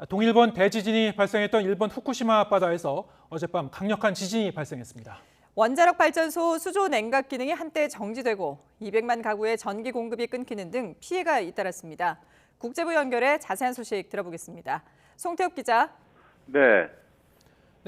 동일본 대지진이 발생했던 일본 후쿠시마 앞바다에서 어젯밤 강력한 지진이 발생했습니다. 원자력 발전소 수조 냉각 기능이 한때 정지되고 200만 가구의 전기 공급이 끊기는 등 피해가 잇따랐습니다. 국제부 연결해 자세한 소식 들어보겠습니다. 송태욱 기자. 네,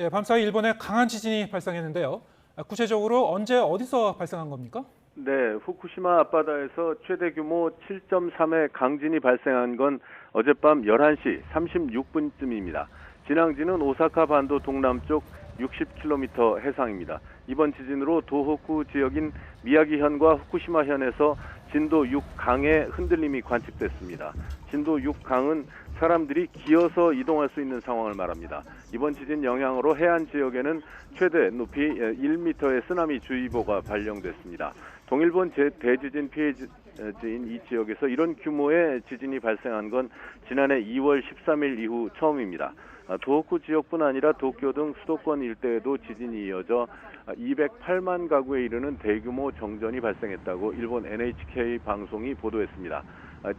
밤사이 일본에 강한 지진이 발생했는데요. 구체적으로 언제 어디서 발생한 겁니까? 네, 후쿠시마 앞바다에서 최대 규모 7.3의 강진이 발생한 건 어젯밤 11시 36분쯤입니다. 진앙지는 오사카 반도 동남쪽 60km 해상입니다. 이번 지진으로 도호쿠 지역인 미야기현과 후쿠시마현에서 진도 6강의 흔들림이 관측됐습니다. 진도 6강은 사람들이 기어서 이동할 수 있는 상황을 말합니다. 이번 지진 영향으로 해안 지역에는 최대 높이 1m의 쓰나미 주의보가 발령됐습니다. 동일본 대지진 피해지인 이 지역에서 이런 규모의 지진이 발생한 건 지난해 2월 13일 이후 처음입니다. 도호쿠 지역뿐 아니라 도쿄 등 수도권 일대에도 지진이 이어져 208만 가구에 이르는 대규모 정전이 발생했다고 일본 NHK 방송이 보도했습니다.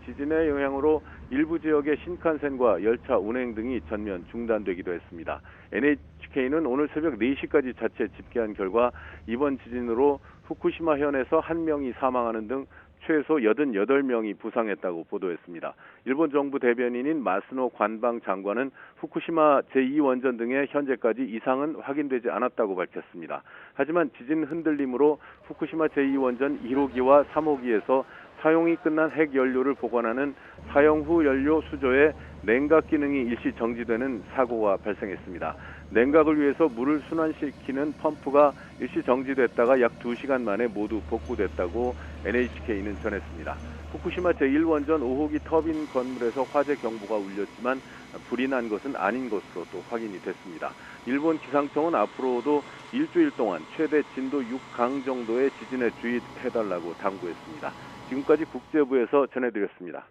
지진의 영향으로 일부 지역의 신칸센과 열차 운행 등이 전면 중단되기도 했습니다. NHK는 오늘 새벽 4시까지 자체 집계한 결과 이번 지진으로 후쿠시마현에서 1명이 사망하는 등 최소 88명이 부상했다고 보도했습니다. 일본 정부 대변인인 마스노 관방 장관은 후쿠시마 제2원전 등의 현재까지 이상은 확인되지 않았다고 밝혔습니다. 하지만 지진 흔들림으로 후쿠시마 제2원전 1호기와 3호기에서 사용이 끝난 핵연료를 보관하는 사용 후 연료 수조의 냉각 기능이 일시 정지되는 사고가 발생했습니다. 냉각을 위해서 물을 순환시키는 펌프가 일시 정지됐다가 약 2시간 만에 모두 복구됐다고 NHK는 전했습니다. 후쿠시마 제1원전 5호기 터빈 건물에서 화재 경보가 울렸지만 불이 난 것은 아닌 것으로 또 확인이 됐습니다. 일본 기상청은 앞으로도 일주일 동안 최대 진도 6강 정도의 지진에 주의해달라고 당부했습니다. 지금까지 국제부에서 전해드렸습니다.